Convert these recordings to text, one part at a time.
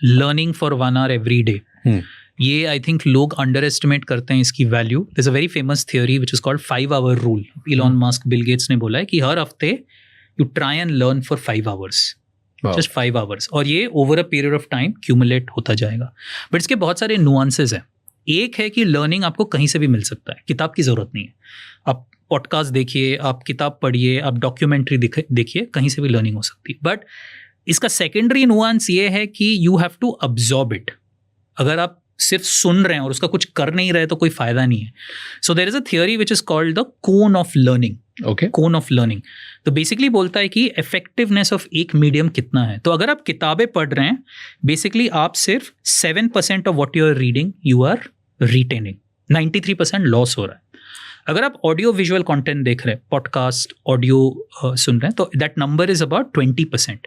Learning for 1 hour every day. ये I think लोग underestimate करते हैं इसकी value. There is a very famous theory which is called 5-hour rule. Elon Musk, Bill Gates ने बोला है कि हर हफ्ते you try and learn for 5 hours. Just 5 hours. और ये over a period of time cumulate होता जाएगा. बट इसके बहुत सारे नुआंसेस हैं. एक है कि लर्निंग आपको कहीं से भी मिल सकता है, किताब की ज़रूरत नहीं है. आप पॉडकास्ट देखिए, आप किताब पढ़िए, आप डॉक्यूमेंट्री देखिए, कहीं से भी लर्निंग हो सकती है. बट इसका सेकेंडरी नुआंस ये है कि you have to absorb it. अगर आप सिर्फ सुन रहे हैं और उसका कुछ कर नहीं रहे तो कोई फायदा नहीं है. So there is a theory which is called the cone of learning. Cone of learning. तो बेसिकली बोलता है कि इफेक्टिवनेस ऑफ एक मीडियम कितना है. तो अगर आप किताबें पढ़ रहे हैं, बेसिकली आप सिर्फ 7% of what you are reading you are retaining. 93% loss हो रहा है. अगर आप ऑडियो विजुअल कंटेंट देख रहे हैं, पॉडकास्ट, ऑडियो सुन रहे हैं, तो that number is about 20%.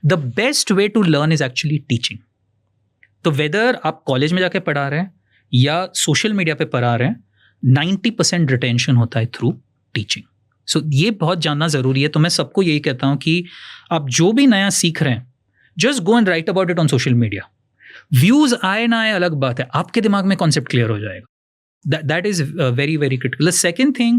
The best way to learn is actually teaching. तो वेदर आप कॉलेज में जाके पढ़ा रहे हैं या सोशल मीडिया पे पढ़ा रहे हैं, 90% रिटेंशन होता है थ्रू टीचिंग. सो ये बहुत जानना ज़रूरी है. तो मैं सबको यही कहता हूँ कि आप जो भी नया सीख रहे हैं, just go and right about it on social media. Views आए ना आए अलग बात है, आपके दिमाग में कॉन्सेप्ट क्लियर हो जाएगा. That is very very critical. The second thing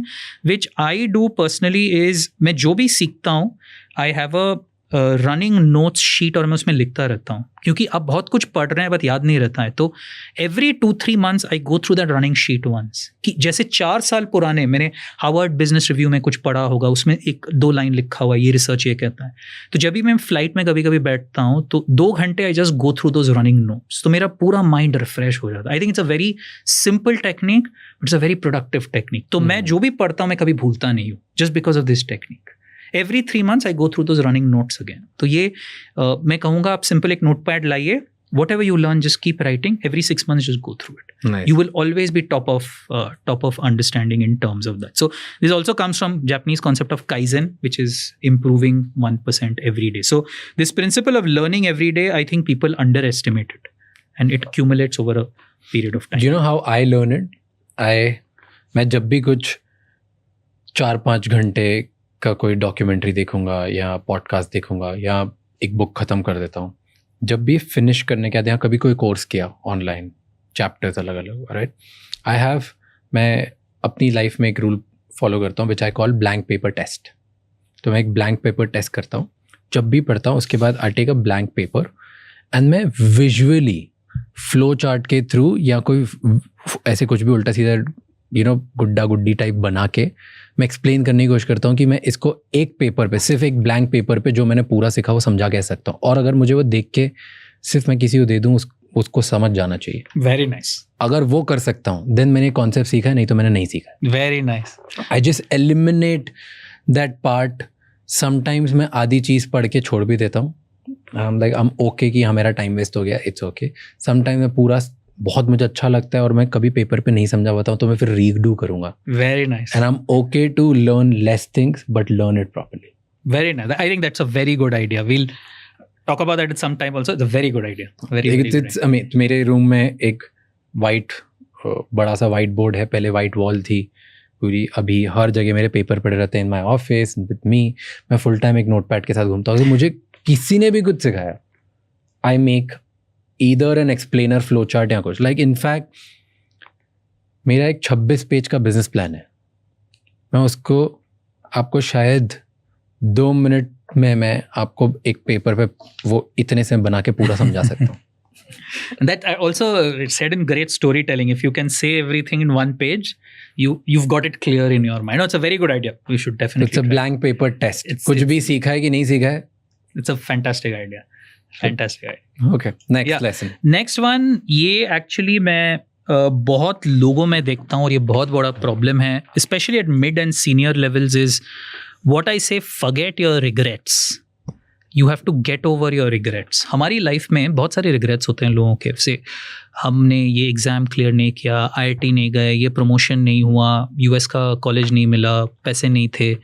which I do personally is मैं जो भी सीखता हूँ, I have a running notes sheet और मैं उसमें लिखता रहता हूँ. क्योंकि आप बहुत कुछ पढ़ रहे हैं बट याद नहीं रहता है. तो every 2-3 months I go through that running sheet once. कि जैसे 4 साल पुराने मैंने हार्वर्ड बिजनेस रिव्यू में कुछ पढ़ा होगा, उसमें 1-2 लाइन लिखा हुआ है, ये रिसर्च ये कहता है. तो जब भी मैं फ्लाइट में कभी कभी बैठता हूँ तो 2 घंटे I just go through those running notes. तो मेरा पूरा माइंड रिफ्रेश हो जाता है. I think it's a very simple technique, it's a very productive technique. तो मैं जो भी पढ़ता हूँ मैं कभी भूलता नहीं हूँ, just because of this technique. Every 3 months I go through those running notes again. तो ये मैं कहूँगा आप सिंपल एक नोटपैड लाइए, whatever you learn just keep writing. Every 6 months just go through it. Nice. You will always be top of understanding in terms of that. So this also comes from Japanese concept of Kaizen, which is improving 1% every day. So this principle of learning every day, I think people underestimate it, and it accumulates over a period of time. Do you know how I learn it? मैं जब भी कुछ 4-5 घंटे का कोई documentary देखूंगा या podcast देखूंगा या एक बुक ख़त्म कर देता हूँ. जब भी फिनिश करने के बाद यहाँ कभी कोई कोर्स किया ऑनलाइन, चैप्टर्स अलग अलग, राइट. मैं अपनी लाइफ में एक रूल फॉलो करता हूँ which I call blank paper test. तो मैं एक ब्लैंक पेपर टेस्ट करता हूँ जब भी पढ़ता हूँ. उसके बाद I take a blank paper and मैं विजुअली फ्लो चार्ट के थ्रू या कोई ऐसे कुछ भी उल्टा सीधा गुड्डा गुड्डी टाइप बना के मैं एक्सप्लेन करने की कोशिश करता हूँ कि मैं इसको एक पेपर पे, सिर्फ एक ब्लैंक पेपर पे जो मैंने पूरा सीखा वो समझा कह सकता हूँ. और अगर मुझे वो देख के सिर्फ मैं किसी को दे दूँ, उसको समझ जाना चाहिए. Very nice. अगर वो कर सकता हूँ देन मैंने कॉन्सेप्ट सीखा है, नहीं तो मैंने नहीं सीखा. Very nice. I just eliminate that part. Sometimes मैं आधी चीज़ पढ़ के छोड़ भी देता हूँ. आई एम ओके कि हाँ मेरा टाइम वेस्ट हो गया, इट्स ओके. समटाइम्स मैं पूरा बहुत मुझे अच्छा लगता है और मैं कभी पेपर पे नहीं समझा पाता हूँ तो मैं फिर रीडू करूँगा. Very nice. And I am okay to learn less things but learn it properly. Very nice. I think that's a very good idea. We'll talk about that some time also. It's a very good idea. Very. मेरे room में एक बड़ा सा white board है. पहले white wall थी पूरी. अभी हर जगह मेरे पेपर पड़े रहते हैं इन माई ऑफिस विद मी. मैं फुल टाइम एक नोटपैड के साथ घूमता हूँ. तो मुझे किसी ने भी कुछ सिखाया, I make either an explainer flow chart या कुछ. Like in fact मेरा एक 26 पेज का बिजनेस प्लान है. मैं उसको आपको शायद 2 मिनट में मैं आपको एक पेपर पे वो इतने से बना के पूरा समझा सकता हूँ. That I also said in great storytelling, if you can say everything in one page, you've got it clear in your mind. No, it's a very good idea. We should definitely. It's a blank paper test. कुछ भी सीखा है कि नहीं सीखा है. It's a fantastic idea. Fantastic. Okay, next lesson. Next one, ये actually मैं बहुत लोगों में देखता हूँ और ये बहुत बड़ा प्रॉब्लम है, especially at mid and senior levels, is what I say, forget your regrets. You have to get over your regrets. हमारी लाइफ में बहुत सारे रिग्रेट्स होते हैं लोगों के. से हमने ये एग्ज़ाम क्लियर नहीं किया, IIT नहीं गए, ये प्रमोशन नहीं हुआ, US का कॉलेज नहीं मिला, पैसे नहीं थे.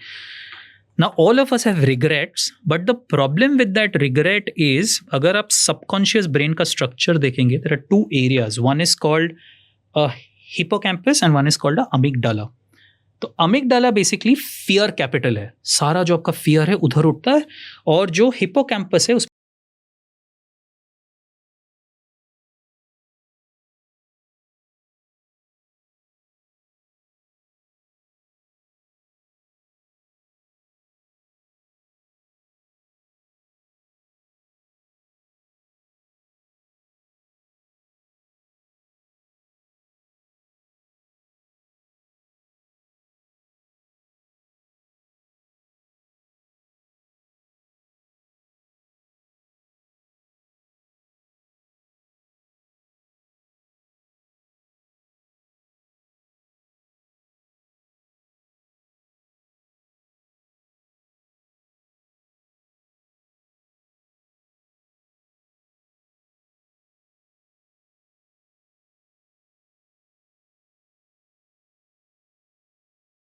Now all of us have regrets, but the problem with that regret is, अगर आप subconscious brain का structure देखेंगे, there are 2 areas. One is called a hippocampus and one is called a amygdala. तो amygdala basically fear capital है. सारा जो आपका fear है उधर उठता है, और जो hippocampus है